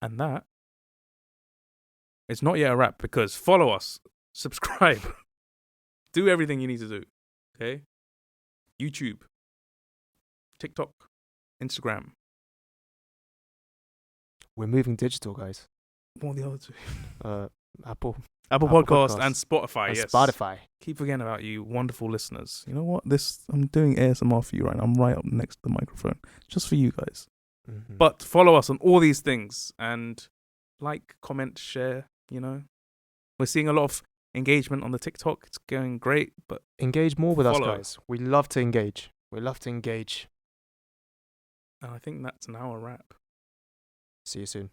And that is not yet a wrap, because follow us, subscribe, do everything you need to do. Okay? YouTube, TikTok, Instagram. We're moving digital, guys. What are the other two? Apple Podcast and Spotify. And yes. Spotify. Keep forgetting about you, wonderful listeners. You know what? I'm doing ASMR for you right now. I'm right up next to the microphone, just for you guys. But follow us on all these things and like, comment, share. We're seeing a lot of engagement on the TikTok. It's going great, but engage more with us, follow. guys. We love to engage. And I think that's now a wrap. See you soon.